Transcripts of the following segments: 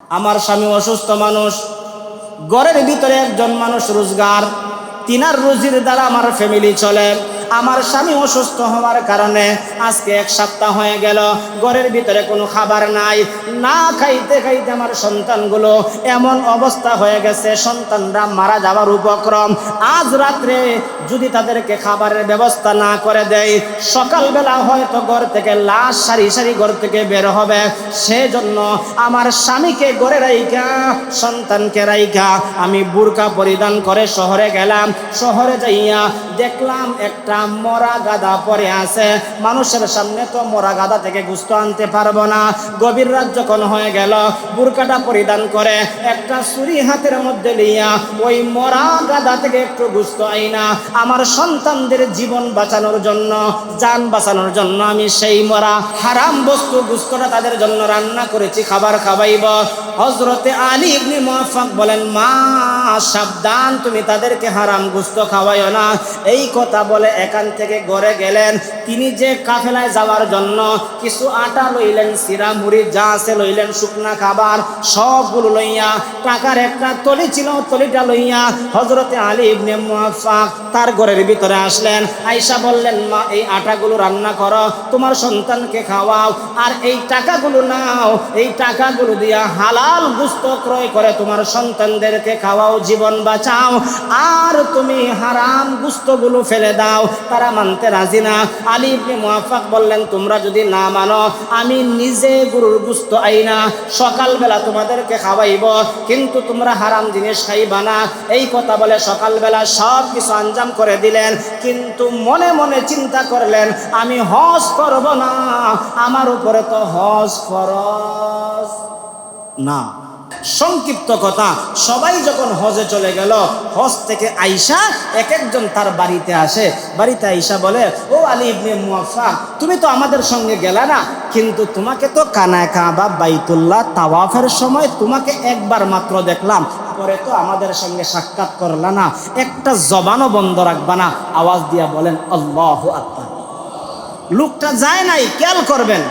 আমার স্বামী অসুস্থ মানুষ, ঘরের ভিতরে একজন মানুষ রোজগার, তিনার রুজির দ্বারা আমার ফ্যামিলি চলে। আমার স্বামী অসুস্থ হওয়ার কারণে আজকে 1 সপ্তাহ হয়ে গেল, ঘরের ভিতরে কোনো খাবার নাই। না খাইতে খাইতে আমার সন্তানগুলো এমন অবস্থা হয়ে গেছে, সন্তানরা মারা যাওয়ার উপক্রম। আজ রাত্রে যদি তাদেরকে খাবারের ব্যবস্থা না করে দেয়, সকালবেলা হয়তো ঘর থেকে লাশ সারি সারি ঘর থেকে বের হবে। সেজন্য আমার স্বামীকে ঘরে রাইখা, সন্তানকে রাইখা আমি বুরকা পরিধান করে শহরে গেলাম। শহরে যাইয়া দেখলাম একটা মরা গাধা পড়ে আছে। মানুষের সামনে তো মরা গাধা থেকে গোশত আনতে পারবো না। গভীর রাত যখন হয়ে গেল, বুরকাটা পরিধান করে একটা ছুরি হাতের মধ্যে লইয়া ওই মরা গাধা থেকে একটু গোশত আইনা আমার সন্তানদের জীবন বাঁচানোর জন্য, জান বাঁচানোর জন্য আমি সেই মরা হারাম বস্তু গোশতটা তাদের জন্য রান্না করেছি, খাবার খাওয়াইব। হযরতে আলী ইবনে মুআফফাক বলেন, মা সাবধান, তুমি তাদেরকে হারাম গোশত খাওয়াইও না। এই কথা বলে এখান থেকে ঘরে গেলেন। তিনি যে কাফেলায় যাওয়ার জন্য কিছু আটা লইলেন, সিরা মুড়ি যা আছে লইলেন, শুকনা খাবার সবগুলো লইয়া, টাকার একটা তলি ছিল, তলিটা লইয়া হযরতে আলী ইবনে মুআফফাক তার ঘরের ভিতরে আসলেন। আয়েশা বললেন, মা এই আটাগুলো রান্না করো, তোমার সন্তানকে খাওয়াও, আর এই টাকাগুলো নাও, এই টাকাগুলো দিয়া হালাল গোশত ক্রয় করে তোমার সন্তানদেরকে খাওয়াও, জীবন বাঁচাও। আর তুমি হারাম গোশতগুলো ফেলে দাও। তারা মানতে রাজি না। আলী ইবনে মুআফফাক বললেন, তোমরা যদি না মানো, আমি নিজে গরুর গোশত আইনা সকালবেলা তোমাদেরকে খাওয়াইব, কিন্তু তোমরা হারাম জিনিস খাইবা না। এই কথা বলে সকালবেলা সব কিছু আঞ্জাম করে দিলেন। কিন্তু মনে মনে চিন্তা করলেন, আমি হজ করব না, আমার উপরে তো হজ ফরজ না। সংক্ষিপ্ত কথা, সবাই যখন হজে চলে গেল, হজ থেকে আয়েশা এক একজন তার বাড়িতে আসে। বাড়িতে আয়েশা বলে, ও আলী ইবনে মুআফফাক, তুমি তো আমাদের সঙ্গে গেলা না, কিন্তু তোমাকে তো কানায় কাবা বাইতুল্লাহ তাওয়াফের সময় তোমাকে একবার মাত্র দেখলাম, পরে তো আমাদের সঙ্গে সাক্ষাৎ করলা না, একটা জবানও বন্ধ রাখবা না। আওয়াজ দিয়া বলেন আল্লাহু আকবার। লোকটা যায় নাই, খেয়াল করবেন,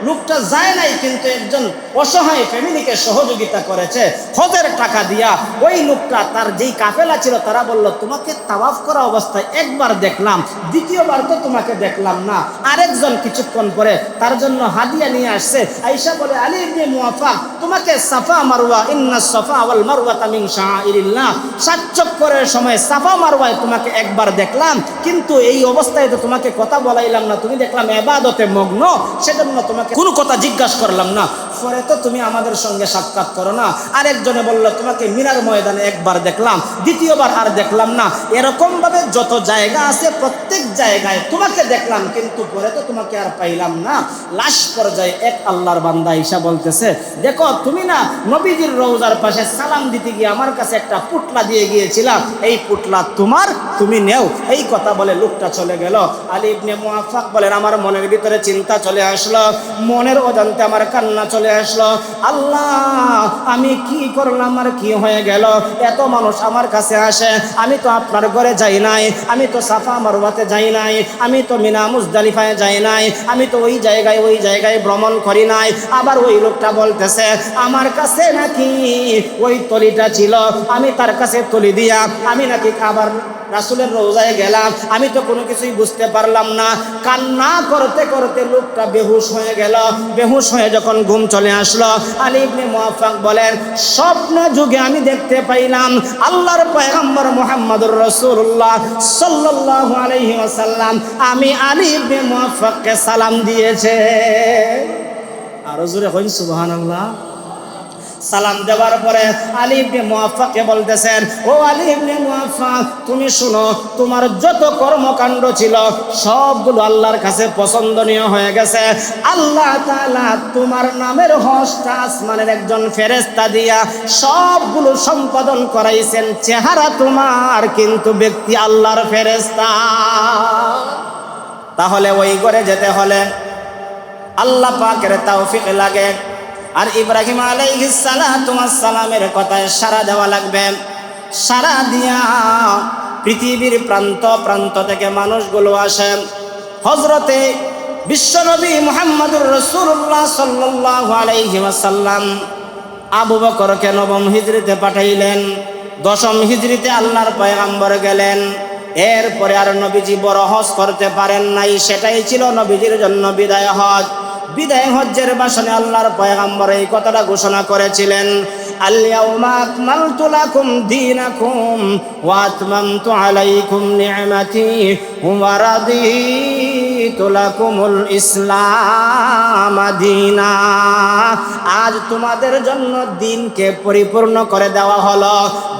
লোকটা যায় নাই, কিন্তু একজন অসহায় ফ্যামিলিকে সহযোগিতা করেছে হজের টাকা দিয়া। ওই লোকটা, তার যেই কাফেলা ছিল, তারা বলল, তোমাকে তাওয়াফ করা অবস্থায় একবার দেখলাম, দ্বিতীয়বার তো তোমাকে দেখলাম না। আরেকজন কিছুক্ষণ পরে তার জন্য হাদিয়া নিয়ে আসছে। আয়েশা বলে, আলী ইবনে মুআফফাক, তোমাকে সাফা মারওয়া, ইন্নাস সাফা ওয়াল মারওয়াতা মিন শাআইরিল্লাহ, 7 চক্করের সময় সাফা মারওয়ায় তোমাকে একবার দেখলাম, কিন্তু এই অবস্থায় তো তোমাকে কথা বলাইলাম না, তুমি দেখলাম ইবাদতে মগ্ন, সেজন্য তোমাকে কোনো কথা জিজ্ঞাসা করলাম না। পরে তো তুমি আমাদের সঙ্গে সাক্ষাৎ করো না। আরেকজনে বলল, তোমাকে মিনার ময়দানে একবার দেখলাম, দ্বিতীয়বার আর দেখলাম না। এরকম ভাবে যত জায়গা আছে প্রত্যেক জায়গায় তোমাকে দেখলাম, কিন্তু পরে তো তোমাকে আর পাইলাম না। লাস্ট পর্যায়ে এক আল্লাহর বান্দা আয়েশা বলতেছে, দেখো তুমি না নবীজির রওজার পাশে সালাম দিতে গিয়ে আমার কাছে একটা পুটলা দিয়ে গিয়েছিলাম, এই পুটলা তোমার, তুমি নেও। এই কথা বলে লোকটা চলে গেল। আলী ইবনে মুআফফাক বলেন, আমার মনের ভিতরে চিন্তা চলে আসলো, মনের অজান্তে আমার কান্না চলে আসলো। আল্লাহ, আমি কি করলাম, আর কি হয়ে গেল? এত মানুষ আমার কাছে আসে, আমি তো আপনার ঘরে যাই নাই, আমি তো সাফা মারওয়াতে যাই নাই, আমি তো মিনা মুজদালিফায় যাই নাই, আমি তো ওই জায়গায় ভ্রমণ করি নাই। আবার ওই লোকটা বলতেছে, আমার কাছে নাকি ওই তলিটা ছিল, আমি তার কাছে তলি দিয়া আমি নাকি আবার রাসূলের রওজায় গেলাম, আমি তো কোনো কিছুই বুঝতে পারলাম না। কান্না করতে করতে লোকটা বেহুশ হয়ে গেল। বেহুশ হয়ে যখন ঘুম চলে আসলো, আলী ইবনে মুআফফাক বলেন, স্বপ্ন যুগে আমি দেখতে পাইলাম আল্লাহর পয়গম্বর মুহাম্মদুর রাসূলুল্লাহ সাল্লাল্লাহু আলাইহি ওয়াসাল্লাম আমি আলী ইবনে মুআফফাককে সালাম দিয়েছে। আর জোরে কইন সুবহানাল্লাহ। সালাম দেওয়ার পরে আলী ইবনে মুআফফাককে বলতেছেন, ও আলী ইবনে মুআফফাক, তুমি শুনো, তোমার যত কর্মকাণ্ড ছিল সবগুলো আল্লাহর কাছে পছন্দনীয় হয়ে গেছে। আল্লাহ তাআলা তোমার নামের হজটা আসমানের একজন ফেরেশতা দিয়া সবগুলো সম্পাদন করাইছেন। চেহারা তোমার, কিন্তু ব্যক্তি আল্লাহর ফেরেশতা। তাহলে ওই ঘরে যেতে হলে আল্লাহ পাকের তৌফিক লাগে, আর ইব্রাহিম আলাইহিস সালাতু ওয়াস সালামের কথায় সাড়া দেওয়া লাগবে। সাড়া দিয়া পৃথিবীর প্রান্ত প্রান্ত থেকে মানুষগুলো আসে। হযরতে বিশ্বনবী মুহাম্মদুর রাসূলুল্লাহ সাল্লাল্লাহু আলাইহি ওয়াসাল্লাম আবু বকরকে নবম হিজরিতে পাঠাইলেন, দশম হিজরিতে আল্লাহর পয়গম্বর গেলেন। এরপরে আর নবীজি বড় হজ করতে পারেন নাই, সেটাই ছিল নবীজির জন্য বিদায় হজ। বিদায় হজ্জের ভাষণে আল্লাহর পয়গম্বর এই কথাটা ঘোষণা করেছিলেন, আল-ইয়াউমা আকমালতু লাকুম দীনাকুম ওয়া আতমামতু আলাইকুম নি'মাতি ওয়া রাদিতু লাকুমুল ইসলাম দীনা। আজ তোমাদের জন্য দিনকে পরিপূর্ণ করে দেওয়া হলো।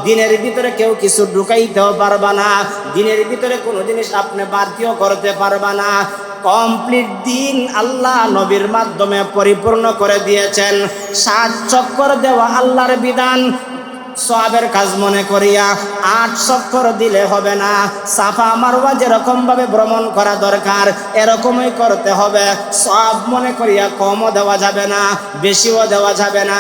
দিনের ভিতরে কেউ কিছু ঢুকাইতেও পারবা না, দিনের ভিতরে কোনো জিনিস আপনি বাতিও করতে পারবা না। কমপ্লিট দিন আল্লাহ নবীর মাধ্যমে পরিপূর্ণ করে দিয়েছেন। 7 চক্কর দেওয়া আল্লাহর বিধান, সওয়াবের কাজ মনে করিয়া 8 চক্কর দিলে হবে না। সাফা মারওয়া যেরকম ভাবে ভ্রমণ করা দরকার এরকমই করতে হবে। সওয়াব মনে করিয়া কমও দেওয়া যাবে না, বেশিও দেওয়া যাবে না।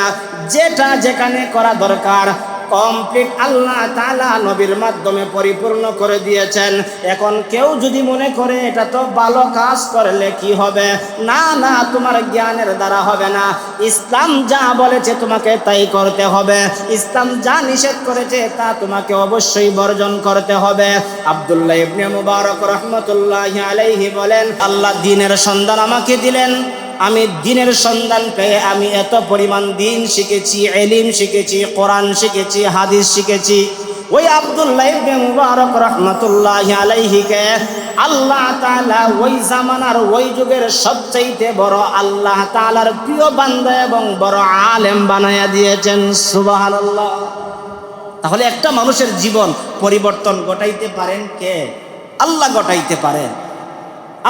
যেটা যেখানে করা দরকার কমপ্লিট আল্লাহ তাআলা নবীর মাধ্যমে পরিপূর্ণ করে দিয়েছেন। এখন কেউ যদি মনে করে এটা তো ভালো কাজ করলে কি হবে, না না, তোমার জ্ঞানের দ্বারা হবে না। ইসলাম যা বলেছে তোমাকে তাই করতে হবে, ইসলাম যা নিষেধ করেছে তা তোমাকে অবশ্যই বর্জন করতে হবে। আব্দুল্লাহ ইবনে মুবারক রাহমাতুল্লাহি আলাইহি বলেন, আল্লাহ দ্বীনের সন্ধান আমাকে দিলেন, আমি দ্বীনের সন্ধান পেয়ে আমি এত পরিমাণ দ্বীন শিখেছি, ইলম শিখেছি, কোরআন শিখেছি, হাদিস শিখেছি। ওই আব্দুল্লাহ ইবনে মুবারক রাহমাতুল্লাহি আলাইহি কে আল্লাহ তাআলা ওই জামানার ওই যুগের সবচাইতে বড় আল্লাহ তাআলার প্রিয় বান্দা এবং বড় আলেম বানায়া দিয়েছেন। সুবহানাল্লাহ। তাহলে একটা মানুষের জীবন পরিবর্তন ঘটাইতে পারেন কে? আল্লাহ ঘটাইতে পারেন।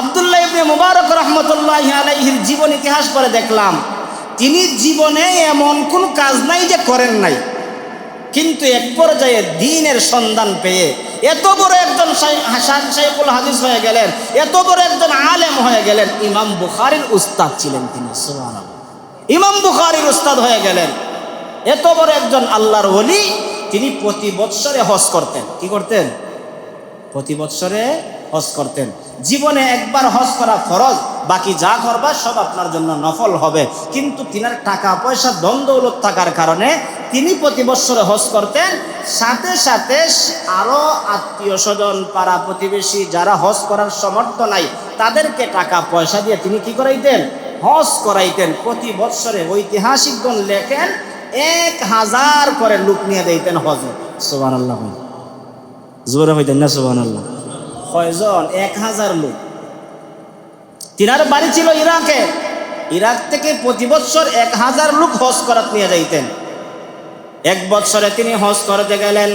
আব্দুল্লাহ ইবনে মুবারক রাহমাতুল্লাহি আলাইহির জীবন ইতিহাস করে দেখলাম, তিনি জীবনে এমন কোন কাজ নাই যে করেন নাই, কিন্তু এক পর্যায়ে দ্বীনের সন্ধান পেয়ে এত বড় একজন শাইখুল হাদিস হয়ে গেলেন, এত বড় একজন আলেম হয়ে গেলেন। ইমাম বুখারীর উস্তাদ ছিলেন তিনি। সুবহানাল্লাহ। ইমাম বুখারীর উস্তাদ হয়ে গেলেন। এত বড় একজন আল্লাহর ওলি, তিনি প্রতি বৎসরে হজ করতেন। কি করতেন? প্রতি বৎসরে হজ করতেন। জীবনে একবার হজ করা ফরজ, বাকি যা করবা সব আপনার জন্য নফল হবে। কিন্তু তিনার টাকা পয়সা ধন দৌলত থাকার কারণে তিনি প্রতি বৎসরে হজ করতেন। সাথে সাথে আরো আত্মীয় স্বজন, পাড়া প্রতিবেশী যারা হজ করার সামর্থ্য নাই তাদেরকে টাকা পয়সা দিয়ে তিনি কি করাইতেন? হজ করাইতেন। প্রতি বৎসরে ঐতিহাসিকগণ লেখেন 1000 করে লোক নিয়ে দিতেন হজে। সুবহানাল্লাহ। জোরে হইতেন না সুবহানাল্লাহ? কয়জন? 1000 লোক। তিনার বাড়ি ছিল ইরাকে। ইরাক থেকে প্রতি বছর 1000 লোক হজ করাত নিয়ে যাইতেন। এক বছরে তিনি হজ করতে গেলেন।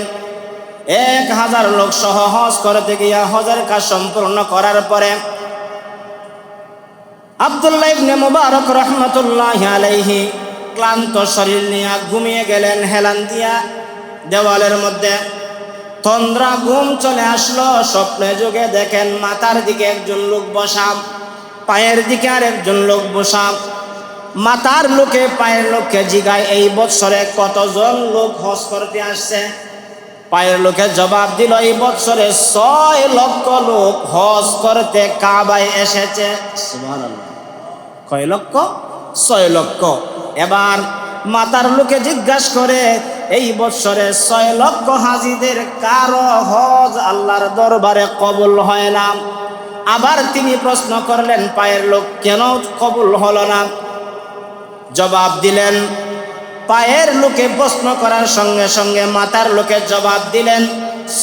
1000 লোক সহ হজ করতে গিয়া হজের কাজ সম্পূর্ণ করার পরে আব্দুল্লাহ ইবনে মুবারক রাহমাতুল্লাহি আলাইহি ক্লান্ত শরীর নিয়ে ঘুমিয়ে গেলেন হেলান দিয়া দেওয়ালের মধ্যে। তন্দ্রা ঘুম চলে আসলো। স্বপ্নে যুগে দেখেন মাথার দিকে একজন লোক বসা, পায়ের দিকে আর একজন লোক বসা। মাথার লোকে পায়ের লোককে জিগায়, এই বৎসরে কতজন লোক হজ করতে আসছে? পায়ের লোকে জবাব দিল, এই বৎসরে 6 লক্ষ লোক হজ করতে কাবায় এসেছে। সুবহানাল্লাহ। কয় লক্ষ? 6 লক্ষ। এবার মাতার লোকে জিজ্ঞাসা করে, এই বছরে 6 লক্ষ হাজিদের কারো হজ আল্লাহর দরবারে কবুল হয় না। আবার তিনি প্রশ্ন করলেন, পায়ের লোক কেন কবুল হলো না? জবাব দিলেন, পায়ের লোকে প্রশ্ন করার সঙ্গে সঙ্গে মাতার লোকে জবাব দিলেন,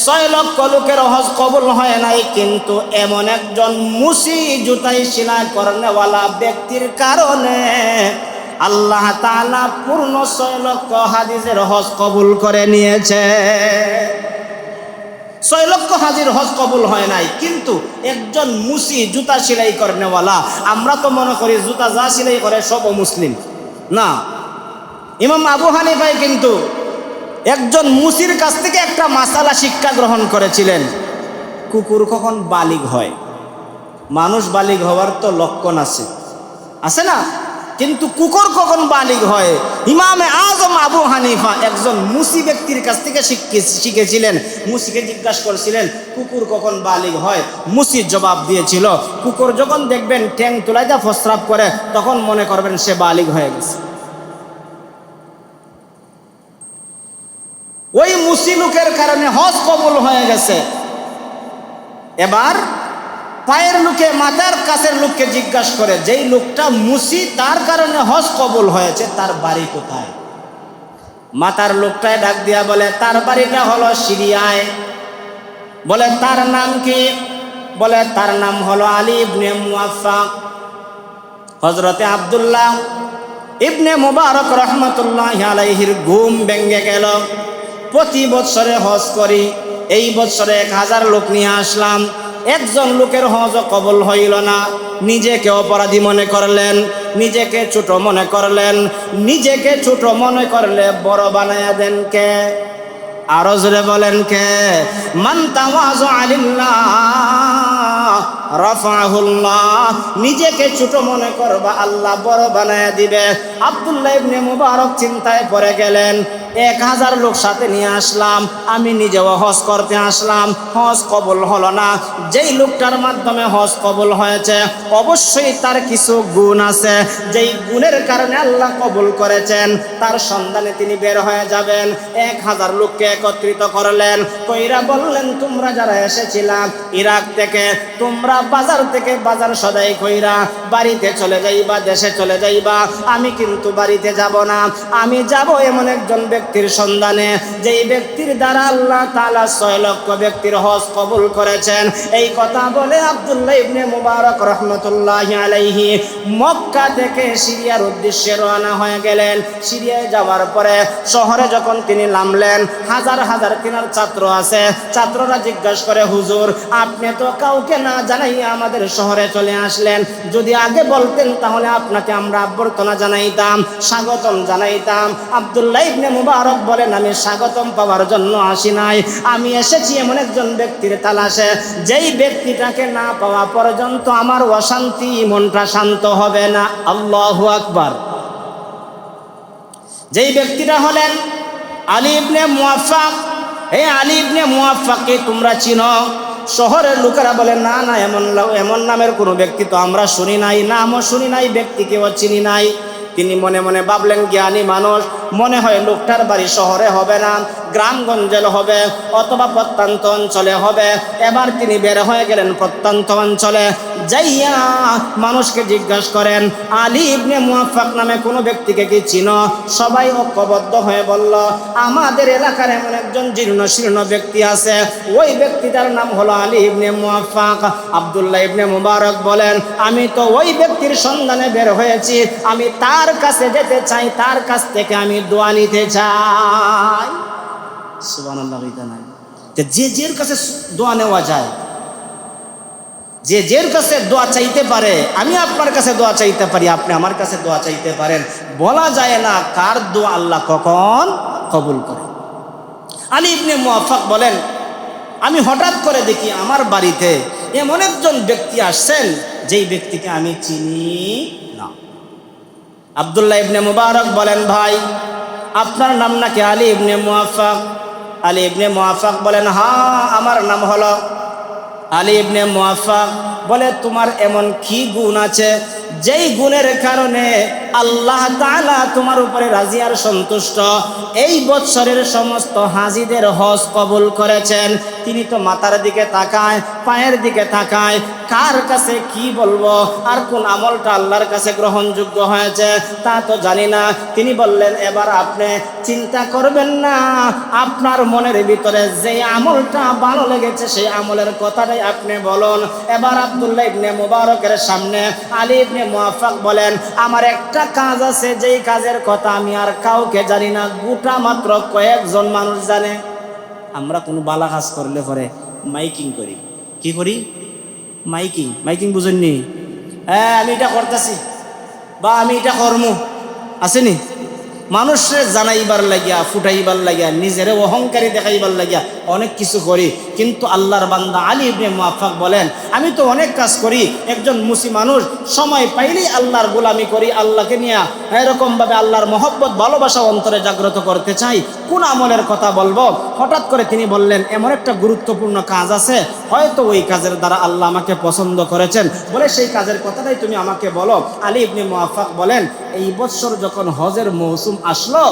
6 লক্ষ লোকের হজ কবুল হয় নাই, কিন্তু এমন একজন মুসি জুতাই সেলাই করেওয়ালা ব্যক্তির কারণে আল্লাহ তাআলা পূর্ণ 6 লক্ষ হাজিদের হজ কবুল করে নিয়েছে। 6 লক্ষ হাজির হজ কবুল হয় নাই, কিন্তু একজন মুসি জুতা সেলাই করেওয়ালা। আমরা তো মনে করি জুতা যা সেলাই করে সব মুসলিম না। ইমাম আবু হানিফা কিন্তু একজন মুসির কাছ থেকে একটা মাসালা শিক্ষা গ্রহণ করেছিলেন। কুকুর কখন বালিগ হয়? মানুষ বালিগ হওয়ার তো লক্ষণ আছে, আছে না? কিন্তু কুকুর কখন বালিগ হয়? ইমামে আজম আবু হানিফা একজন মুসি ব্যক্তির কাছ থেকে শিখেছিলেন। মুসিকে জিজ্ঞাসা করেছিলেন, কুকুর কখন বালিগ হয়? মুসি জবাব দিয়েছিল, কুকুর যখন দেখবেন ঠ্যাং তুলাইয়া প্রস্রাব করে তখন মনে করবেন সে বালিগ হয়ে গেছে। ওই মুসি লোকের কারণে হজ কবুল হয়ে গেছে। এবার পায়ের লোকে মাথার কাছের লোককে জিজ্ঞাসা করে, যেই লোকটা মুসি তার কারণে হজ কবুল হয়েছে, তার বাড়ি কোথায়? মাথার লোকটায় ডাক দিয়া বলে, তার বাড়িটা হলো সিরিয়ায়। বলে তার নাম কি? বলে তার নাম হলো আলী ইবনে মুআফফাক। হযরতে আব্দুল্লাহ ইবনে মুবারক রহমাতুল্লাহি আলাইহির ঘুম ভেঙে গেল। প্রতি বছরে হজ করি, এই বছরে 1000 লোক নিয়ে আসলাম, একজন লোকের হজ কবুল হইল না। নিজেকে অপরাধী মনে করলেন, নিজেকে ছোট মনে করলেন। নিজেকে ছোট মনে করলে বড় বানায়া দেন কে? আরো জোরে বলেন কে? মান তাওয়াযু লিল্লাহ রাফাহুল্লাহ। নিজেকে ছোট মনে করবা, আল্লাহ বড় বানায়া দিবে। আব্দুল্লাহ ইবনে মুবারক চিন্তায় পড়ে গেলেন, 1000 লোক সাথে নিয়ে আসলাম, আমি নিজেও হজ করতে আসলাম, হজ কবুল হলো না। যেই লোকটার মাধ্যমে হজ কবুল হয়েছে অবশ্যই তার কিছু গুণ আছে, যেই গুণের কারণে আল্লাহ কবুল করেছেন। তার সন্ধানে তিনি বের হয়ে যাবেন। 1000 লোককে একত্রিত করলেন, কইরা বললেন, তোমরা যারা এসেছিলাম ইরাক থেকে, তোমরা বাজার থেকে বাজার সদাই কইরা বাড়িতে চলে যাইবা, দেশে চলে যাইবা। আমি কিন্তু বাড়িতে যাব না, আমি যাব এমন একজন ব্যক্তির সন্ধানে, যেই ব্যক্তির দ্বারা আল্লাহ তাআলা 6 লক্ষ ব্যক্তির হজ কবুল করেছেন। এই কথা বলে আব্দুল্লাহ ইবনে মুবারক রাহমাতুল্লাহি আলাইহি মক্কা থেকে সিরিয়ার উদ্দেশ্যে রওনা হয়ে গেলেন। সিরিয়ায় যাওয়ার পরে শহরে যখন তিনি নামলেন, হাজার হাজার তিনার ছাত্র আছে। ছাত্ররা জিজ্ঞাসা করে, হুজুর আপনি তো কাউকে না জানাইয়া আমাদের শহরে চলে আসলেন, যদি আগে বলতেন তাহলে আপনাকে আমরা অভ্যর্থনা জানাইতাম, স্বাগতম জানাইতাম। আব্দুল্লাহ ইবনে মুবারক বলেন, আমি স্বাগতম পাওয়ার জন্য আসি নাই, আমি এসেছি এমন একজন ব্যক্তির তালাশে, যেই ব্যক্তিটাকে না পাওয়া পর্যন্ত আমার অশান্তি, মনটা শান্ত হবে না। আল্লাহু আকবার। যেই ব্যক্তিটা হলেন আলী ইবনে মুআফফাক। এই আলী ইবনে মুআফফাককে তোমরা চিনো? শহরের লোকেরা বলে, না না, এমন নামের কোনো ব্যক্তি তো আমরা শুনি নাই, নামও শুনি নাই, ব্যক্তিকেও চিনি নাই। তিনি মনে মনে ভাবলেন, জ্ঞানী মানুষ, মনে হয় লোকটার বাড়ি শহরে হবে না, গ্রামগঞ্জে হবে, অথবা প্রত্যন্ত অঞ্চলে হবে। এবার তিনি বের হয়ে গেলেন প্রত্যন্ত অঞ্চলে। যাইয়া মানুষকে জিজ্ঞাসা করেন, আলী ইবনে মুআফফাক নামে কোনো ব্যক্তিকে কি চিনো? সবাই ঐক্যবদ্ধ হয়ে বলল, আমাদের এলাকার এমন একজন জীর্ণ শীর্ণ ব্যক্তি আছে, ওই ব্যক্তিটার নাম হলো আলী ইবনে মুআফফাক। আব্দুল্লাহ ইবনে মুবারক বলেন, আমি তো ওই ব্যক্তির সন্ধানে বের হয়েছি, আমি তার কাছে যেতে চাই, তার কাছ থেকে আমি দোয়া নিতে চাই। সুবহানাল্লাহ। যে যের কাছে দোয়া নেওয়া যায়, যে যের কাছে দোয়া চাইতে পারে, আমি আপনার কাছে দোয়া চাইতে পারি, আপনি আমার কাছে দোয়া চাইতে পারেন। বলা যায় না কার দোয়া আল্লাহ কখন কবুল করে। আলী ইবনে মুআফফাক বলেন, আমি হঠাৎ করে দেখি আমার বাড়িতে এমন একজন ব্যক্তি আসছেন, যেই ব্যক্তিকে আমি চিনি না। আব্দুল্লাহ ইবনে মুবারক বলেন, ভাই আপনার নাম নাকি আলী ইবনে মুআফফাক? আলী ইবনে মুআফফাক বলেন, হ্যাঁ আমার নাম হলো আলী ইবনে মুআফফাক। বলে, তোমার এমন কি গুণ আছে যেই গুণের কারণে আল্লাহ তাআলা তোমার উপরে রাজি আর সন্তুষ্ট? এই বছরের সমস্ত হাজিদের হজ কবুল করেছেন। তিনি তো মাথার দিকে তাকায়, পায়ের দিকে তাকায়, কার কাছে কি বলবো, আর কোন আমলটা আল্লাহর কাছে গ্রহণযোগ্য হয়েছে তা তো জানি না। তিনি বললেন, এবার আপনি চিন্তা করবেন না, আপনার মনের ভিতরে যে আমলটা ভালো লেগেছে সেই আমলের কথাটাই আপনি বলুন। এবার আব্দুল্লাহ ইবনে মুবারকের সামনে আলী ইবনে মুআফফাক বলেন, আমার একটা কাজ আছে, যেই কাজের কথা আমি আর কাউকে জানি না, গোটা মাত্র কয়েকজন মানুষ জানে। আমরা কোনো বালা কাজ করলে পরে মাইকিং করি। কি করি? মাইকিং বুঝেননি? হ্যাঁ, আমি এটা করতেছি বা আমি এটা কর্ম আসেনি, মানুষের জানাইবার লাগিয়া, ফুটাইবার লাগিয়া, নিজের অহংকারী দেখাইবার লাগিয়া অনেক কিছু করি, কিন্তু আল্লাহর বান্দা আলী ইবনে মুআফফাক বলেন, আমি তো অনেক কাজ করি, একজন মুসলিম মানুষ সময় পাইলেই আল্লাহর গোলামি করি, আল্লাহকে নিয়ে এরকমভাবে আল্লাহর মহব্বত ভালোবাসা অন্তরে জাগ্রত করতে চাই, কোন আমলের কথা বলবো? হঠাৎ করে তিনি বললেন, এমন একটা গুরুত্বপূর্ণ কাজ আছে, হয়তো ওই কাজের দ্বারা আল্লাহ আমাকে পছন্দ করেছেন, বলে সেই কাজের কথাটাই তুমি আমাকে বলো। আলী ইবনে মুআফফাক বলেন, এই বছর যখন হজের মৌসুম আসলো,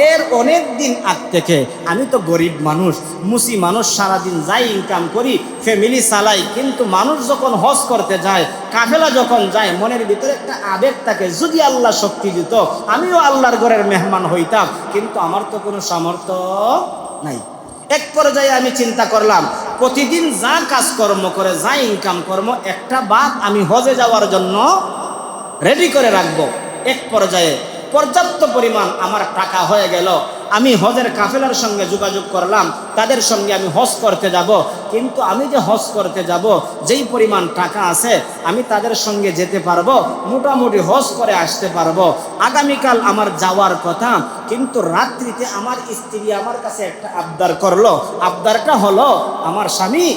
এর অনেক দিন আগ থেকে, আমি তো গরিব মানুষ, মুসি মানুষ, সারাদিন যাই ইনকাম করি, ফ্যামিলি চালাই, কিন্তু মানুষ যখন হজ করতে যায়, কাফেলা যখন যায়, মনের ভিতরে একটা আবেগ থাকে, যদি আল্লাহ শক্তি দিত আমিও আল্লাহর ঘরের মেহমান হইতাম, কিন্তু আমার তো কোনো সামর্থ্য নাই। এক পর্যায়ে আমি চিন্তা করলাম, প্রতিদিন যা কাজকর্ম করে, যা ইনকাম কর্ম, একটা বাদ আমি হজে যাওয়ার জন্য রেডি করে রাখবো। এক পর্যায়ে পর্যাপ্ত পরিমাণ আমার টাকা হয়ে গেল, আমি হজের কাফেলার সঙ্গে যোগাযোগ করলাম, তাদের সঙ্গে আমি হজ করতে যাব, কিন্তু আমি যে হজ করতে যাব, যেই পরিমাণ টাকা আছে আমি তাদের সঙ্গে যেতে পারবো, মোটামুটি হজ করে আসতে পারবো। আগামীকাল আমার যাওয়ার কথা, কিন্তু রাত্রিতে আমার স্ত্রী আমার কাছে একটা আবদার করলো। আবদারটা হলো, আমার স্বামী,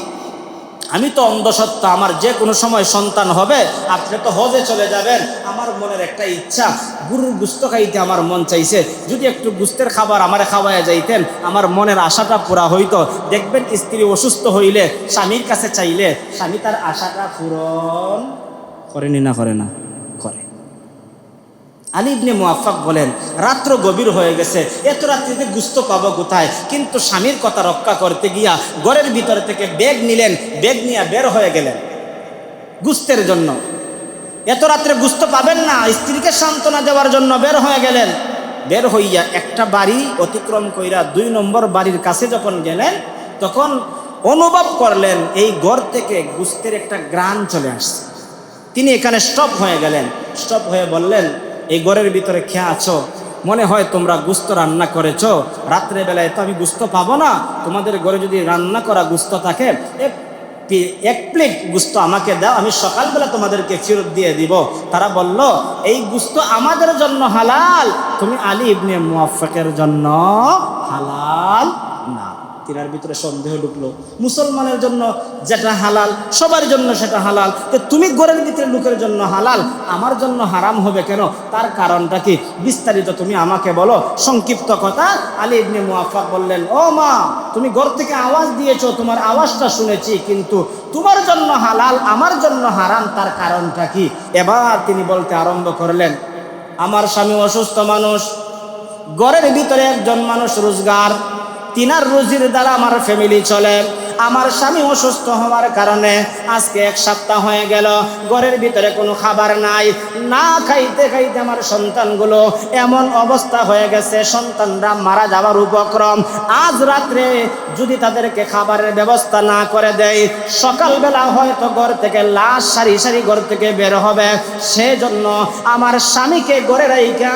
আমি তো অন্ধসত্ত্বা, আমার যে কোনো সময় সন্তান হবে, আপনি তো হজে চলে যাবেন, আমার মনের একটা ইচ্ছা, গরুর গুস্ত খাইতে আমার মন চাইছে, যদি একটু গুস্তের খাবার আমারে খাওয়াইয়া যাইতেন, আমার মনের আশাটা পুরা হইতো। দেখবেন স্ত্রী অসুস্থ হইলে স্বামীর কাছে চাইলে স্বামী তার আশাটা পূরণ করেনি না করে না করে। আলী ইবনে মুআফফাক বলেন, রাত্র গভীর হয়ে গেছে, এত রাত্রিতে গুস্ত পাবো কোথায়? কিন্তু স্বামীর কথা রক্ষা করতে গিয়া ঘরের ভিতর থেকে ব্যাগ নিলেন, ব্যাগ নিয়ে বের হয়ে গেলেন গুস্তের জন্য। এত রাত্রে গুস্ত পাবেন না, স্ত্রীকে সান্ত্বনা দেওয়ার জন্য বের হয়ে গেলেন। বের হইয়া একটা বাড়ি অতিক্রম কইরা 2 নম্বর বাড়ির কাছে যখন গেলেন, তখন অনুভব করলেন এই ঘর থেকে গুস্তের একটা গ্রান চলে আসছে। তিনি এখানে স্টপ হয়ে গেলেন। স্টপ হয়ে বললেন, এই ঘরের ভিতরে খেয়ে আছো, মনে হয় তোমরা গুস্ত রান্না করেছো, রাত্রে বেলায় তো আমি গুস্ত পাবো না, তোমাদের ঘরে যদি রান্না করা গুস্ত থাকে, এক প্লেট গুস্ত আমাকে দাও, আমি সকালবেলা তোমাদেরকে ফেরত দিয়ে দিব। তারা বলল, এই গুস্ত আমাদের জন্য হালাল, তুমি আলী ইবনে মুআফফাকের জন্য হালাল না। তিনার ভিতরে সন্দেহ ঢুকলো, মুসলমানের জন্য যেটা হালাল সবার জন্য সেটা হালাল, তো তুমি ঘরের ভিতরে লোকের জন্য হালাল, আমার জন্য হারাম হবে কেন? তার কারণটা কি? বিস্তারিত তুমি আমাকে বলো। সংক্ষিপ্ত কথা, আলী ইবনে মুআফফাক বললেন, ও মা, তুমি ঘর থেকে আওয়াজ দিয়েছো, তোমার আওয়াজটা শুনেছি, কিন্তু তোমার জন্য হালাল আমার জন্য হারাম, তার কারণটা কি? এবার তিনি বলতে আরম্ভ করলেন, আমার স্বামী অসুস্থ মানুষ, ঘরের ভিতরে একজন মানুষ রোজগার, তিনার রুজির দ্বারা আমার ফ্যামিলি চলে। আমার স্বামী অসুস্থ হওয়ার কারণে আজকে 1 সপ্তাহ হয়ে গেল, ঘরের ভিতরে কোনো খাবার নাই, না খাইতে খাইতে আমার সন্তানগুলো এমন অবস্থা হয়ে গেছে, সন্তানরা মারা যাওয়ার উপক্রম। আজ রাত্রে যদি তাদেরকে খাবারের ব্যবস্থা না করে দেয়, সকালবেলা হয়তো ঘর থেকে লাশ সারি সারি ঘর থেকে বের হবে। সেজন্য আমার স্বামীকে ঘরে রাইখা,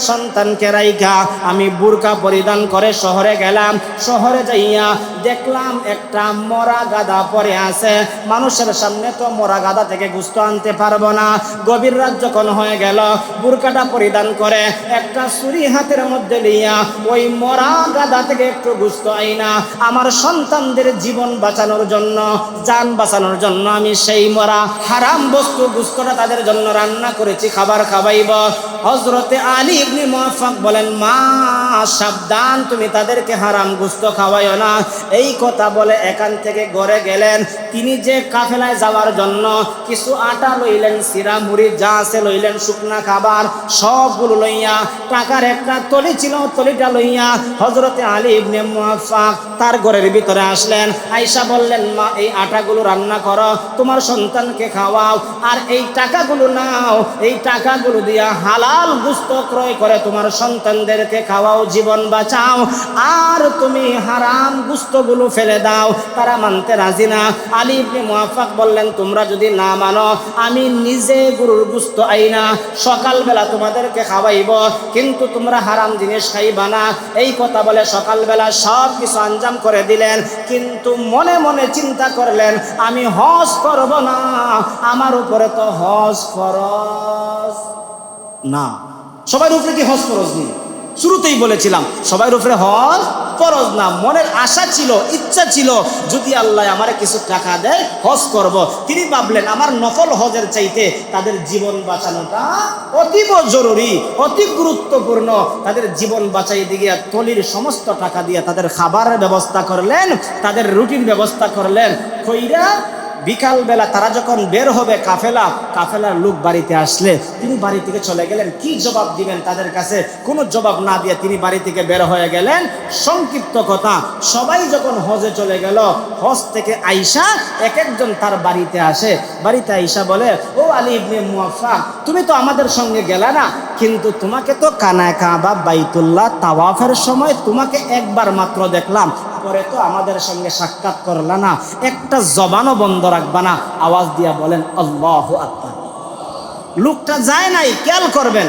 সন্তানকে রাইখা আমি বুরকা পরিধান করে শহরে গেলাম। শহরে যাইয়া দেখলাম একটা মরা গাদা পড়ে আছে। মানুষের সামনে তো মরা গাদা থেকে গোশত আনতে পারবো না। গভীর রাত যখন হয়ে গেল, বুরকাটা পরিধান করে একটা ছুরি হাতের মধ্যে লইয়া ওই মরা গাদা থেকে একটু গোশত আইনা আমার সন্তানদের জীবন বাঁচানোর জন্য, জান বাঁচানোর জন্য আমি সেই মরা হারাম বস্তু গোশতটা তাদের জন্য রান্না করেছি, খাবার খাওয়াইব। হযরতে আলী ইবনে মুআফফাক বলেন, মা সাবধান, তুমি তাদেরকে হারাম গোশত খাওয়াইও না। এই কথা বলে এখান থেকে ঘরে গেলেন। তিনি যে কাফেলায় যাওয়ার জন্য কিছু আটা লইলেন, সিরা মুড়ি যা আছে লইলেন, শুকনা খাবার সবগুলো লইয়া, টাকার একটা তলি ছিল, তলিটা লইয়া হযরতে আলী ইবনে মুআফফাক তার ঘরের ভিতরে আসলেন। আয়েশা বললেন, মা এই আটাগুলো রান্না করো, তোমার সন্তানকে খাওয়াও, আর এই টাকাগুলো নাও, এই টাকাগুলো দিয়া হালাল গোশত ক্রয় করে তোমার সন্তানদেরকে খাওয়াও, জীবন বাঁচাও, আর তুমি হারাম গোশতগুলো ফেলে দাও। তারা মানতে রাজি না। আলী ইবনে মুআফফাক বললেন, তোমরা যদি না মানো, আমি নিজে গরুর গোশত আইনা সকালবেলা তোমাদেরকে খাওয়াইব, কিন্তু তোমরা হারাম জিনিস খাইবা না। এই কথা বলে সকালবেলা সব কিছু আঞ্জাম করে দিলেন, কিন্তু মনে মনে চিন্তা করলেন, আমি হজ করব না, আমার উপরে তো হজ ফরজ না। সবার উপরে কি হজ ফরজ নেই? শুরুতেই বলেছিলাম সবার উপরে হজ ফরজ না, মনের আশা ছিল, ইচ্ছা ছিল যদি আল্লাহ আমারে কিছু টাকা দেয় হজ করব। তিনি ভাবলেন আমার নফল হজের চাইতে তাদের জীবন বাঁচানোটা অতীব জরুরি, অতি গুরুত্বপূর্ণ। তাদের জীবন বাঁচাই দিয়ে তলির সমস্ত টাকা দিয়ে তাদের খাবারের ব্যবস্থা করলেন, তাদের রুটিন ব্যবস্থা করলেন। কইরা বিকালবেলা তারা যখন বের হবে কাফেলার লোক বাড়িতে আসলে তিনি বাড়ি থেকে চলে গেলেন। কি জবাব দিবেন তাদের কাছে? কোনো জবাব না দিয়ে তিনি বাড়ি থেকে বের হয়ে গেলেন। সংক্ষিপ্ত কথা, সবাই যখন হজে চলে গেল, হজ থেকে আইসা এক একজন তার বাড়িতে আসে। বাড়িতে আইসা বলে, ও আলী ইবনে মুআফফাক, তুমি তো আমাদের সঙ্গে গেলা না, কিন্তু তোমাকে তো কানায় কাবা বাইতুল্লাহ তাওয়াফের সময় তোমাকে একবার মাত্র দেখলাম, পরে তো আমাদের সঙ্গে সাক্ষাৎ করলা না, একটা জবানও বন্ধ রাখবা না। আওয়াজ দিয়া বলেন আল্লাহু আকবার। লোকটা যায় নাই, খেয়াল করবেন,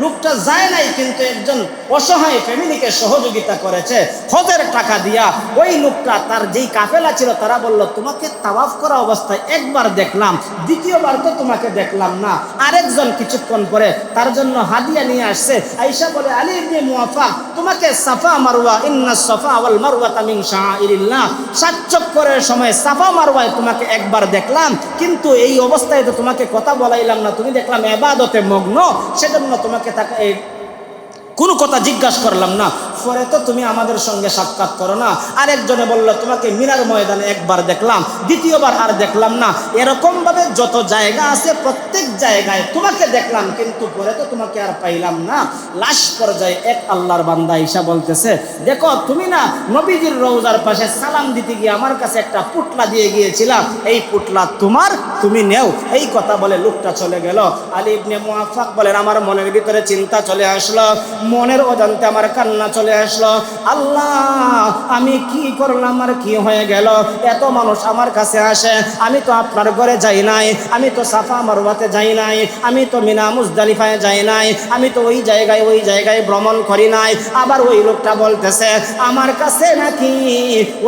লোকটা যায় নাই, কিন্তু একজন অসহায় ফ্যামিলিকে সহযোগিতা করেছে হজের টাকা দিয়া। ওই লোকটা, তার যেই কাফেলা ছিল, তারা বলল তোমাকে তাওয়াফ করা অবস্থায় একবার দেখলাম, দ্বিতীয়বার তো তোমাকে দেখলাম না। আরেকজন কিছুক্ষণ পরে তার জন্য হাদিয়া নিয়ে আসছে। আয়েশা বলে, আলী ইবনে মুআফফাক, তোমাকে সাফা মারওয়া, ইন্নাস সাফা ওয়াল মারওয়াতা মিন শাআইরিল্লাহ, 7 চক্করের সময় সাফা মারওয়ায় তোমাকে একবার দেখলাম, কিন্তু এই অবস্থায় তো তোমাকে কথা বলাইলাম না, তুমি দেখলাম ইবাদতে মগ্ন, সেজন্য তোমাকে কোনো কথা জিজ্ঞাসা করলাম না। পরে তো তুমি আমাদের সঙ্গে সাক্ষাৎ করো না। আরেকজনে বলল তোমাকে মিনার ময়দানে একবার দেখলাম, দ্বিতীয়বার আর দেখলাম না। এরকম ভাবে যত জায়গা আছে প্রত্যেক জায়গায় তোমাকে দেখলাম, কিন্তু পরে তো তোমাকে আর পাইলাম না। লাস্ট পর্যায়ে এক আল্লাহর বান্দা ঈসা বলতেছে, দেখো তুমি না নবীজির রওজার পাশে সালাম দিতে গিয়ে আমার কাছে একটা পুটলা দিয়ে গিয়েছিলাম, এই পুটলা তোমার, তুমি নেও। এই কথা বলে লোকটা চলে গেল। আলী ইবনে মুআফফাক বলেন, আমার মনের ভিতরে চিন্তা চলে আসলো, মনের অজান্তে আমার কান্না চলে আসলো। আল্লাহ, আমি কি করলাম, আর কি হয়ে গেল? এত মানুষ আমার কাছে আসে, আমি তো আপনার ঘরে যাই নাই, আমি তো সাফা মারওয়াতে যাই নাই, আমি তো মিনা মুজদালিফায় যাই নাই, আমি তো ওই জায়গায় ভ্রমণ করি নাই। আবার ওই লোকটা বলতেছে আমার কাছে নাকি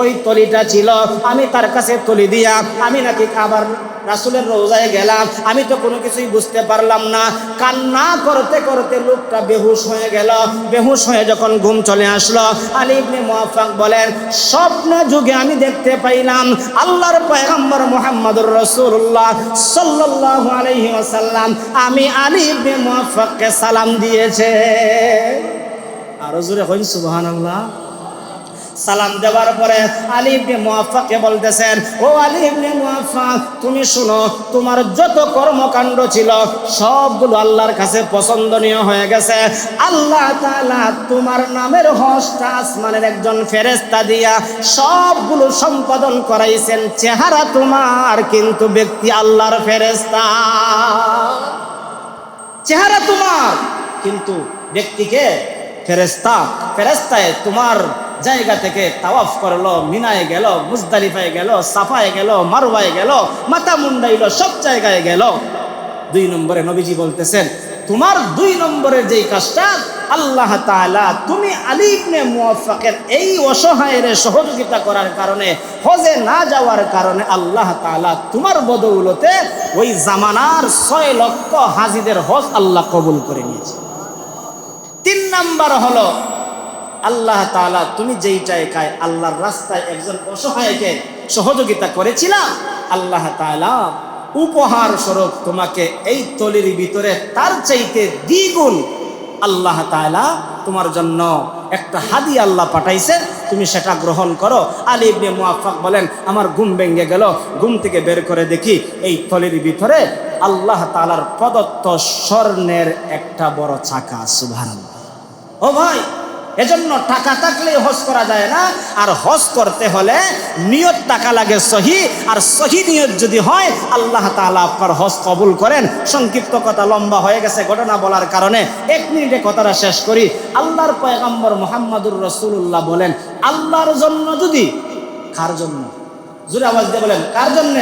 ওই তলিটা ছিল, আমি তার কাছে তলি দিয়া আমি নাকি আবার রাসূলের রওজায় গেলাম, আমি তো কোনো কিছুই বুঝতে পারলাম না। কান্না করতে করতে লোকটা বেহুশ হয়ে গেল। বেহুশ হয়ে যখন ঘুম চলে আসলো, আলী ইবনে মুআফফাক বলেন, স্বপ্ন যুগে আমি দেখতে পাইলাম আল্লাহর পয়গম্বর মুহাম্মদুর রাসূলুল্লাহ সাল্লাল্লাহু আলাইহি ওয়াসাল্লাম আমি আলী ইবনে মুআফফাককে সালাম দিয়েছে। আরো জোরে কইন সুবহানাল্লাহ। সালাম দেওয়ার পরে আলী ইবনে মুআফফাককে বলতেছেন, ও আলী ইবনে মুআফফাক, তুমি শুনো, তোমার যত কর্মকাণ্ড ছিল সবগুলো আল্লাহর কাছে পছন্দনীয় হয়ে গেছে। আল্লাহ তাআলা তোমার নামের হজটা আসমানের একজন ফেরেশতা দিয়া সবগুলো সম্পাদন করাইছেন। চেহারা তোমার, কিন্তু ব্যক্তি আল্লাহর ফেরেশতা। চেহারা তোমার, কিন্তু ব্যক্তিকে ফেরেশতা। ফেরেশতায় তোমার জায়গা থেকে তাওয়াফ করলো, মিনায় গেল, মুজদালিফায় গেল, সাফায় গেল, মারওয়ায় গেল, মাথা মুন্ডাইল, সব জায়গায় গেল। 2 নম্বরে নবীজি বলতেছেন, তোমার 2 নম্বরের যেই কাজটা, আল্লাহ তাআলা তুমি আলী ইবনে মুআফফাকের এই অসহায়ের সহযোগিতা করার কারণে, হজে না যাওয়ার কারণে আল্লাহ তাআলা তোমার বদৌলতে ওই জামানার 6 লক্ষ হাজিদের হজ আল্লাহ কবুল করে নিয়েছে। 3 নাম্বার হলো, আল্লাহ তাআলা তুমি যেই জায়গায় আল্লাহর রাস্তায় একজন অসহায়কে সহযোগিতা করেছিলা, আল্লাহ তাআলা উপহার স্বরূপ তোমাকে এই তলির ভিতরে তার চাইতে দ্বিগুণ আল্লাহ তাআলা তোমার জন্য একটা হাদিয়া আল্লাহ পাঠাইছে, তুমি সেটা গ্রহণ করো। আলী ইবনে মুআফফাক বলেন, আমার ঘুম ভেঙে গেল, ঘুম থেকে বের করে দেখি এই তলির ভিতরে আল্লাহ তাআলার প্রদত্ত স্বর্ণের একটা বড় চাকা। সুবহানাল্লাহ। ও ভাই, এজন্য টাকা থাকলে হজ করা যায় না, আর হজ করতে হলে নিয়ত টাকা লাগে সহি, আর সহি নিয়ত যদি হয় আল্লাহ তাআলা আপনার হজ কবুল করেন। সংক্ষিপ্ত কথা, লম্বা হয়ে গেছে ঘটনা বলার কারণে 1 মিনিটে কথাটা শেষ করি। আল্লাহর পয়গম্বর মুহাম্মদুর রাসূলুল্লাহ বলেন, আল্লাহর জন্য যদি, কার জন্য? জোরে আওয়াজ দিয়ে বলেন, কার জন্য?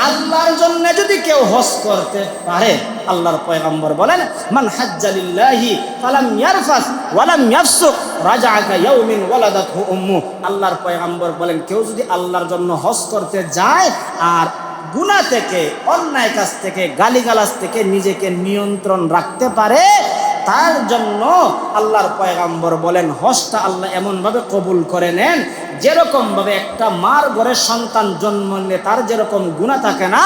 আল্লাহর জন্য যদি কেউ হজ করতে পারে, আল্লাহর পয়গম্বর বলেন, মান হাজ্জা লিল্লাহি ফালাম ইয়ারফাস ওয়ালাম ইয়াফসুক রাজাআ কায়াউমিন ওয়ালাদাতহু উম্মু। আল্লাহর পয়গম্বর বলেন, কেউ যদি আল্লাহর জন্য হজ করতে যায় আর গুনাহ থেকে, অন্যায় কাজ থেকে, গালিগালাজ থেকে নিজেকে নিয়ন্ত্রণ রাখতে পারে, তার জন্য আল্লাহর পয়গম্বর বলেন হজটা আল্লাহ এমনভাবে কবুল করে নেন যেরকমভাবে একটা মার ঘরে সন্তান জন্ম নিলে তার যেরকম গুনাহ থাকে না,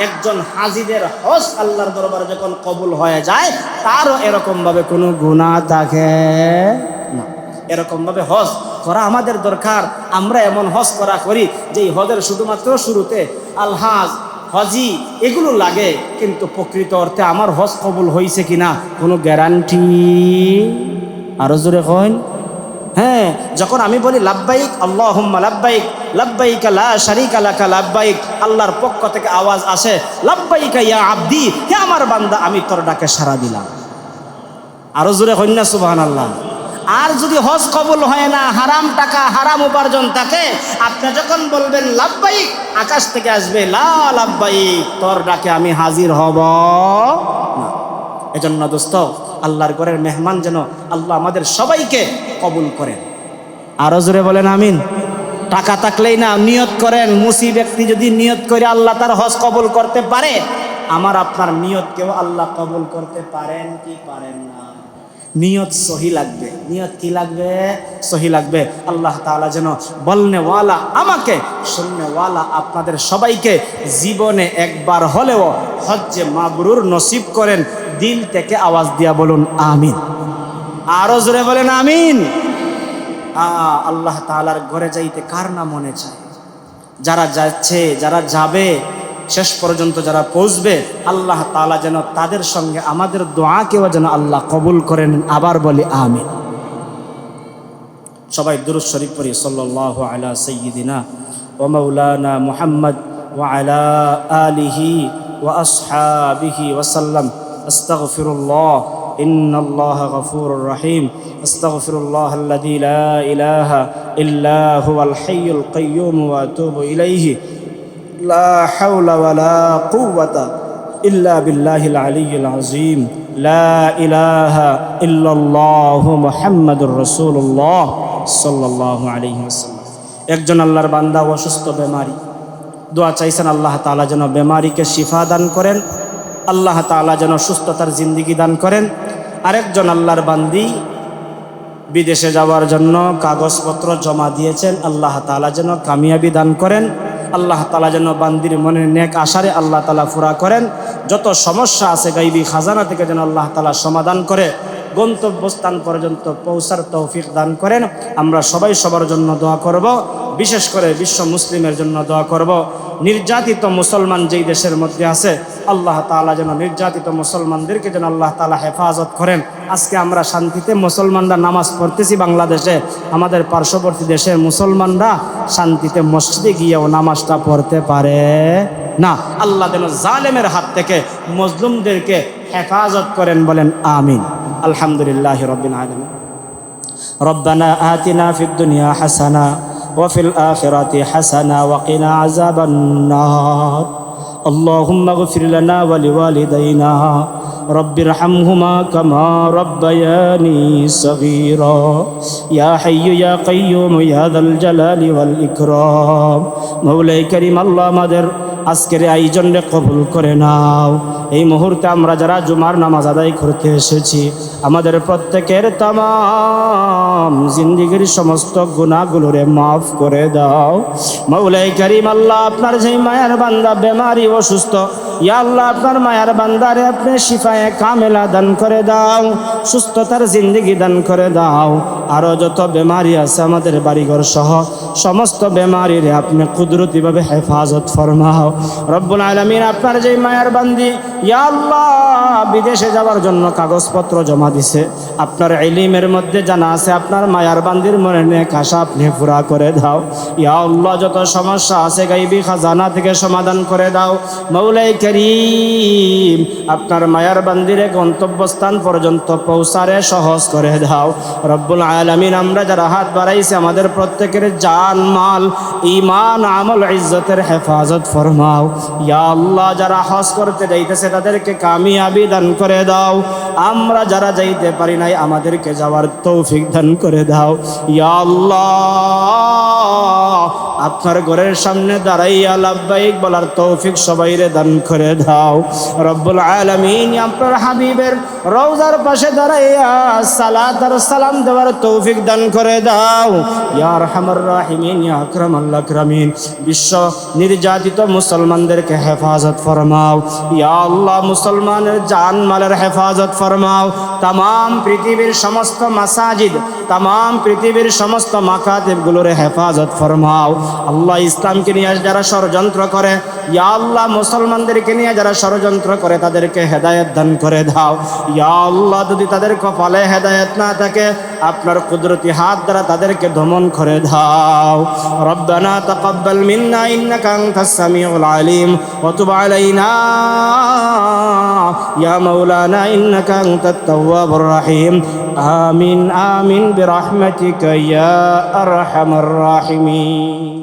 একজন হাজিদের হজ আল্লাহর দরবারে যখন কবুল হয়ে যায় তারও এরকমভাবে কোনো গুনাহ থাকে না। এরকমভাবে হজ করা আমাদের দরকার। আমরা এমন হজ করি যে হজের শুধুমাত্র শুরুতে আলহাজ হজি এগুলো লাগে, কিন্তু প্রকৃত অর্থে আমার হজ কবুল হয়েছে কিনা কোনো গ্যারান্টি। আরো জোরে কইন। হ্যাঁ, যখন আমি বলি লাব্বাইক আল্লাহুম্মা লাব্বাইক লাব্বাইক লা শারীকা লাকা লাব্বাইক, আল্লাহর পক্ষ থেকে আওয়াজ আসে লাব্বাইক ইয়া আবদি, হে আমার বান্দা আমি তোর ডাকে সাড়া দিলাম। আরো জোরে কইন না সুবহানাল্লাহ। আর যদি হজ কবুল হয় না, হারাম টাকা হারাম উপার্জন থাকে, আপনি যখন বলবেন লাব্বাইক, আকাশ থেকে আসবে লা লাব্বাইক, তোর ডাকে আমি হাজির হব না। এজন্য দোস্ত, আল্লাহর ঘরের মেহমান যেন আল্লাহ আমাদের সবাইকে কবুল করেন। আরো জোরে বলেন আমিন। টাকা থাকলেই না, নিয়ত করেন। মুসি ব্যক্তি যদি নিয়ত করে আল্লাহ তার হজ কবুল করতে পারে, আমার আপনার নিয়তকেও আল্লাহ কবুল করতে পারেন কি পারেন না? নিয়ত সহি লাগবে। নিয়ত কি লাগবে? সহি লাগবে। আল্লাহ তাআলা যেন বলনেওয়ালা আমাকে, শুননেওয়ালা আপনাদের সবাইকে জীবনে একবার হলেও হজ্জে মাবরুর নসিব করেন। দিল থেকে আওয়াজ দিয়া বলুন আমিন। আরো জোরে বলেন আমিন। আল্লাহ তাআলার ঘরে যাইতে কার না মনে চায়? যারা যাচ্ছে, যারা যাবে, শেষ পর্যন্ত যারা পৌঁছবে, আল্লাহ তাআলা যেন তাদের সঙ্গে আমাদের দোয়াকেও যেন আল্লাহ কবুল করেন। আবার বলি আমিন। সবাই দুরূদ শরীফ পড়ি। সাল্লাল্লাহু আলা সাইয়্যিদিনা ওয়া মাওলানা মুহাম্মদ ওয়া আলা আলিহি ওয়া আসহাবিহি ওয়া সাল্লাম। আস্তাগফিরুল্লাহ ইন্নাল্লাহা গফুরুর রহিম। আস্তাগফিরুল্লাহ আল্লাযী লা ইলাহা ইল্লা হুয়াল হাইয়ুল কাইয়্যুম ওয়া আতুবু ইলাইহি। লা হাওলা ওয়ালা কুওয়াতা ইল্লা বিল্লাহিল আলিয়্যিল আযীম। লা ইলাহা ইল্লাল্লাহু মুহাম্মাদুর রাসূলুল্লাহ সাল্লাল্লাহু আলাইহি ওয়াসাল্লাম। একজন আল্লাহর বান্দা অসুস্থ, বেমারি, দোয়া চাইছেন আল্লাহ তাআলা যেন বেমারিকে শিফা দান করেন, আল্লাহ তাআলা যেন সুস্থতার জিন্দেগি দান করেন। আরেকজন আল্লাহর বান্দি বিদেশে যাওয়ার জন্য কাগজপত্র জমা দিয়েছেন, আল্লাহ তাআলা যেন কামিয়াবি দান করেন। আল্লাহ তাআলা যেন বান্দির মনের নেক আশারে আল্লাহ তাআলা পুরা করেন। যত সমস্যা আছে গাইবী খাজানা থেকে যেন আল্লাহ তাআলা সমাধান করে গন্তব্যস্থান পর্যন্ত পৌঁছার তৌফিক দান করেন। আমরা সবাই সবার জন্য দোয়া করব, বিশেষ করে বিশ্ব মুসলিমের জন্য দোয়া করব। নির্যাতিত মুসলমান যেই দেশের মধ্যে আছে, আল্লাহ তাআলা যেন নির্যাতিত মুসলমানদেরকে যেন আল্লাহ তাআলা হেফাজত করেন। আজকে আমরা শান্তিতে মুসলমানরা নামাজ পড়তেছি বাংলাদেশে, আমাদের পার্শ্ববর্তী দেশের মুসলমানরা শান্তিতে মসজিদে গিয়েও নামাজটা পড়তে পারে না। আল্লাহ যেন জালেমের হাত থেকে মজলুমদেরকে হেফাজত করেন, বলেন আমিন। আলহামদুলিল্লাহি রাব্বিল আলামিন। রব্বানা আতিনা ফিদ দুনিয়া হাসানা ওয়া ফিল আখিরাতি হাসানা ওয়া কিনা আযাবান নার। আল্লাহুম্মা ইগফির লানা ওয়া লিওয়ালিদাইনা রব্বিরহামহুমা কামা রব্বায়ানি সগীরা। ইয়া হাইয়্যু ইয়া কাইয়্যুম ইয়া যাল জালালি ওয়াল ইকরাম। মাওলাই কারীম, আল্লাহ আমাদের আজকের আয়োজনকে কবুল করে নাও। এই মুহূর্তে আমরা যারা জুমার নামাজ আদায় করতে এসেছি, আমাদের প্রত্যেকের তামাম জিন্দেগির সমস্ত গুনাহগুলোরে মাফ করে দাও। মাওলাই কারীম, আল্লাহ আপনার যেই মায়ার বান্দা বেমারি অসুস্থ, ইয়া আল্লাহ আপনার মায়ার বান্দারে আপনি শিফায়ে কামেলা দান করে দাও, সুস্থতার জিন্দেগি দান করে দাও। আরও যত বেমারি আছে আমাদের বাড়িঘর সহ সমস্ত বেমারিরে আপনি কুদরতিভাবে হেফাজত ফরমাও। রব্বুল আলামিন, আপনার যেই মায়ার বান্দি ইয়া আল্লাহ বিদেশে যাওয়ার জন্য কাগজপত্র জমা দিছে, আপনার ইলমের মধ্যে জানা আছে আপনার মায়ার বান্দির মনে নেক আশা আপনি পুরা করে দাও। ইয়া আল্লাহ যত সমস্যা আছে গাইবী খাজানা থেকে সমাধান করে দাও। মাওলাই কারীম, আপনার মায়ার বান্দিরে গন্তব্যস্থান পর্যন্ত পৌঁছারে সহজ করে দাও। রব্বুল আলামিন, আমরা যারা হাত বাড়াইছে আমাদের প্রত্যেকের জান মাল ঈমান আমল ইজ্জতের হেফাজত ফরমাও। ইয়া আল্লাহ যারা হজ করতে যাইতেছে তাদেরকে কামিয়াবি দান করে দাও। আমরা যারা যাইতে পারি নাই আমাদেরকে যাওয়ার তৌফিক দান করে দাও। ইয়া আল্লাহ, আপনার ঘরের সামনে দাঁড়াইয়া লাব্বাইক বলার তৌফিক সবাইরে দান করে দাও। রব্বুল আলামিন, আপনার হাবিবের রওজার পাশে দাঁড়াইয়া সালাত আর সালাম দেওয়ার তৌফিক দান করে দাও। ইয়া আরহামার রাহিমিন, ইয়া আকরামাল আকরামিন, বিশ্ব নির্যাতিত মুসলমানদেরকে হেফাজত ফরমাও। ইয়া আল্লাহ, মুসলমানের জান মালের হেফাজত ফরমাও। তামাম পৃথিবীর সমস্ত মাসাজিদ, তামাম পৃথিবীর সমস্ত মাকাতিবগুলোর হেফাজত ফরমাও। আল্লাহ, ইসলামকে নিয়ে যারা ষড়যন্ত্র করে, ইয়া আল্লাহ মুসলমানদেরকে নিয়ে যারা ষড়যন্ত্র করে তাদেরকে হেদায়েত দান করে দাও। ইয়া আল্লাহ, যদি তাদের কপালে হেদায়েত না থাকে আপনার কুদরতি হাত দ্বারা তাদেরকে দমন করে দাও। রব্বানা তাকাব্বাল মিন্না ইন্নাকা আনতাস সামিউল আলিম ওয়া তুব আলাইনা ইয়া মাওলানা ইন্নাকা আনতাত তাওয়াবুর রহিম। আমিন আমিন বিরহমাতিকা ইয়া আরহামার রাহিমিন।